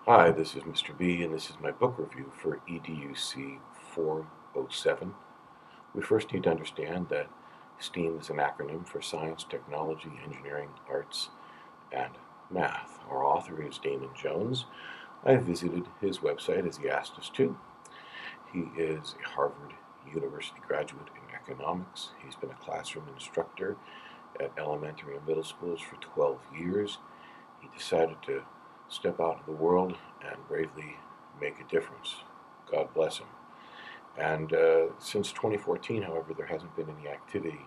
Hi, this is Mr. B, and this is my book review for EDUC 407. We first need to understand that STEAM is an acronym for Science, Technology, Engineering, Arts, and Math. Our author is Damon Jones. I visited his website as he asked us to. He is a Harvard University graduate in economics. He's been a classroom instructor at elementary and middle schools for 12 years. He decided to step out into the world and bravely make a difference. God bless him. And since 2014, however, there hasn't been any activity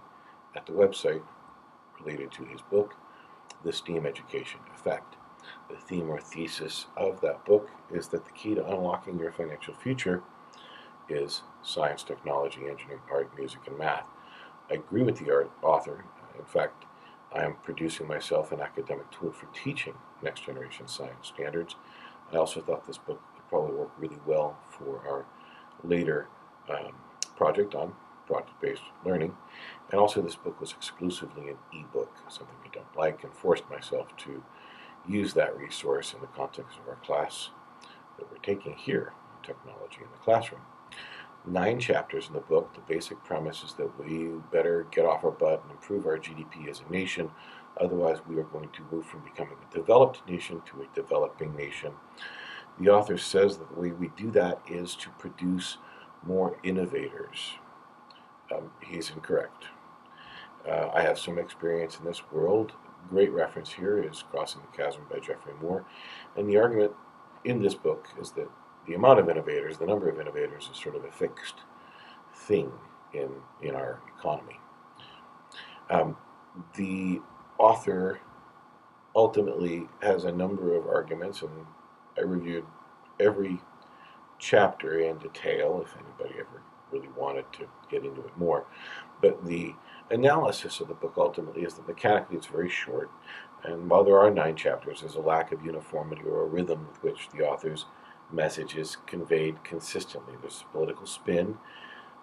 at the website related to his book, The STEAM Education Effect. The theme or thesis of that book is that the key to unlocking your financial future is science, technology, engineering, art, music, and math. I agree with the author. In fact, I am producing myself an academic tool for teaching next generation science standards. I also thought this book would probably work really well for our later um, project on project-based learning. And also this book was exclusively an ebook, something I don't like, and forced myself to use that resource in the context of our class that we're taking here on technology in the classroom. 9 chapters in the book. The basic premise is that we better get off our butt and improve our GDP as a nation. Otherwise, we are going to move from becoming a developed nation to a developing nation. The author says that the way we do that is to produce more innovators. He's incorrect. I have some experience in this world. Great reference here is Crossing the Chasm by Geoffrey Moore. And the argument in this book is that the amount of innovators, the number of innovators, is sort of a fixed thing in our economy. Um, the author ultimately has a number of arguments, and I reviewed every chapter in detail if anybody ever really wanted to get into it more. But the analysis of the book ultimately is that mechanically it's very short, and while there are 9 chapters, there's a lack of uniformity or a rhythm with which the author's message is conveyed consistently. There's a political spin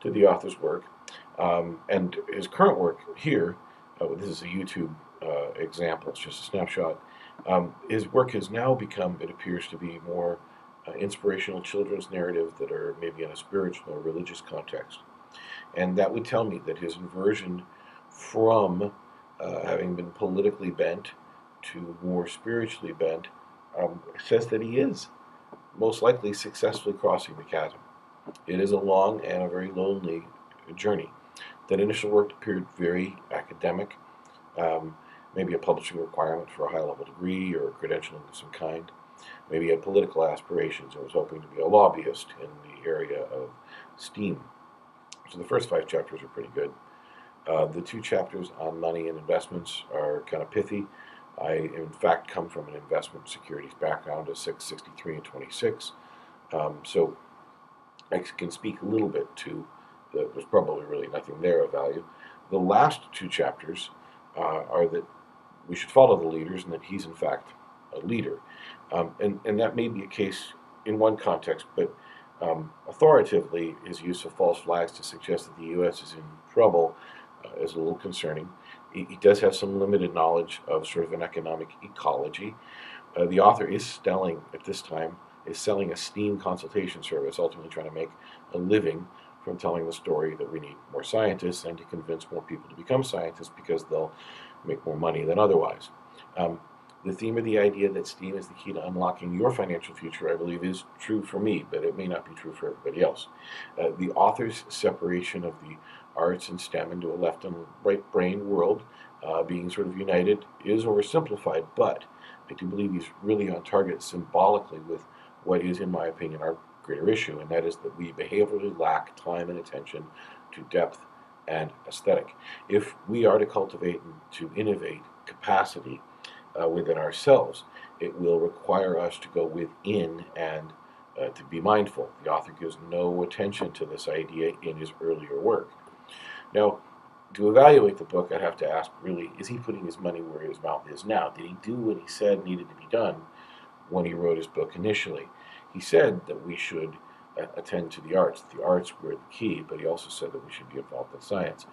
to the author's work, and his current work here, this is a YouTube example, it's just a snapshot. His work has now become, it appears to be, more inspirational children's narrative that are maybe in a spiritual or religious context. And that would tell me that his inversion from having been politically bent to more spiritually bent says that he is most likely successfully crossing the chasm. It is a long and a very lonely journey. That initial work appeared very academic, um, maybe a publishing requirement for a high level degree or credentialing of some kind. Maybe he had political aspirations and was hoping to be a lobbyist in the area of STEAM. So the first 5 chapters are pretty good. The 2 chapters on money and investments are kind of pithy. I, in fact, come from an investment securities background at 663 and 26. So I can speak a little bit to there's probably really nothing there of value. The last 2 chapters are that we should follow the leaders and that he's, in fact, a leader. And that may be a case in one context, but authoritatively, his use of false flags to suggest that the U.S. is in trouble is a little concerning. He does have some limited knowledge of sort of an economic ecology. The author is selling, at this time, is selling a STEAM consultation service, ultimately trying to make a living from telling the story that we need more scientists and to convince more people to become scientists because they'll make more money than otherwise. Um, the theme of the idea that STEAM is the key to unlocking your financial future, I believe, is true for me, but it may not be true for everybody else. The author's separation of the arts and STEM into a left and right brain world being sort of united is oversimplified, but I do believe he's really on target symbolically with what is, in my opinion, our greater issue, and that is that we behaviorally lack time and attention to depth and aesthetic. If we are to cultivate and to innovate capacity within ourselves, it will require us to go within and to be mindful. The author gives no attention to this idea in his earlier work. Now, to evaluate the book, I'd have to ask, really, is he putting his money where his mouth is now? Did he do what he said needed to be done when he wrote his book initially? He said that we should attend to the arts. The arts were the key, but he also said that we should be involved in science.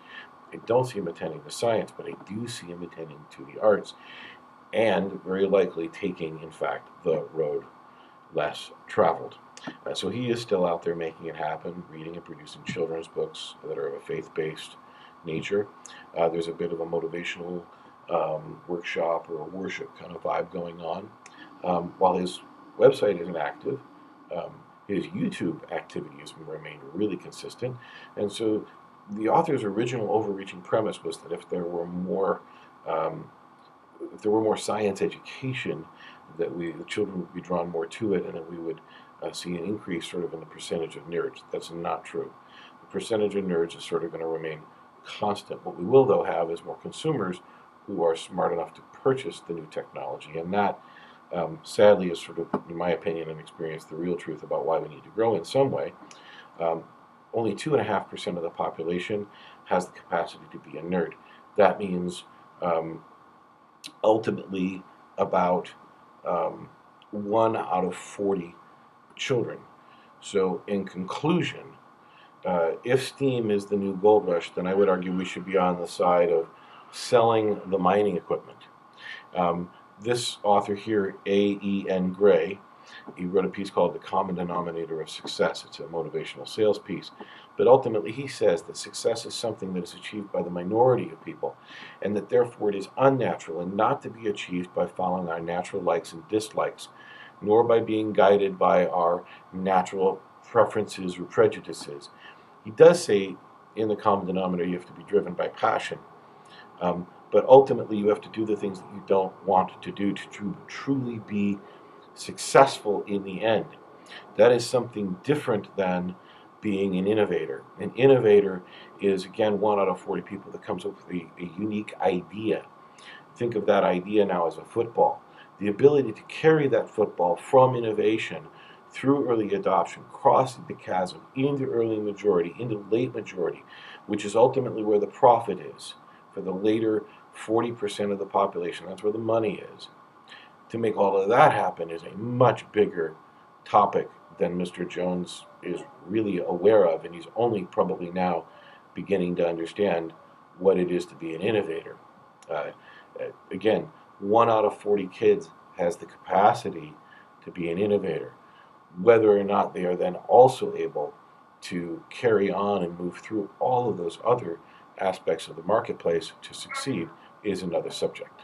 I don't see him attending to science, but I do see him attending to the arts, and very likely taking, in fact, the road less traveled. So he is still out there making it happen, reading and producing children's books that are of a faith-based nature. There's a bit of a motivational workshop or a worship kind of vibe going on. While his website isn't active, um, his YouTube activity has remained really consistent. And so the author's original overreaching premise was that um, if there were more science education, that the children would be drawn more to it, and that we would see an increase sort of in the percentage of nerds. That's not true. The percentage of nerds is sort of going to remain constant. What we will, though, have is more consumers who are smart enough to purchase the new technology, and that, sadly, is sort of, in my opinion and experience, the real truth about why we need to grow in some way. Um, Only 2.5% of the population has the capacity to be a nerd. That means um, ultimately about 1 out of 40 children. So, in conclusion, if STEAM is the new gold rush, then I would argue we should be on the side of selling the mining equipment. This author here, A.E.N. Gray, he wrote a piece called The Common Denominator of Success. It's a motivational sales piece. But ultimately, he says that success is something that is achieved by the minority of people, and that therefore it is unnatural and not to be achieved by following our natural likes and dislikes, nor by being guided by our natural preferences or prejudices. He does say in The Common Denominator you have to be driven by passion. But ultimately, you have to do the things that you don't want to do to truly be successful in the end. That is something different than being an innovator. An innovator is, again, 1 out of 40 people that comes up with a unique idea. Think of that idea now as a football. The ability to carry that football from innovation through early adoption, crossing the chasm into early majority, into late majority, which is ultimately where the profit is for the later 40% of the population. That's where the money is. To make all of that happen is a much bigger topic than Mr. Jones is really aware of, and he's only probably now beginning to understand what it is to be an innovator. Uh, Again, 1 out of 40 kids has the capacity to be an innovator. Whether or not they are then also able to carry on and move through all of those other aspects of the marketplace to succeed is another subject.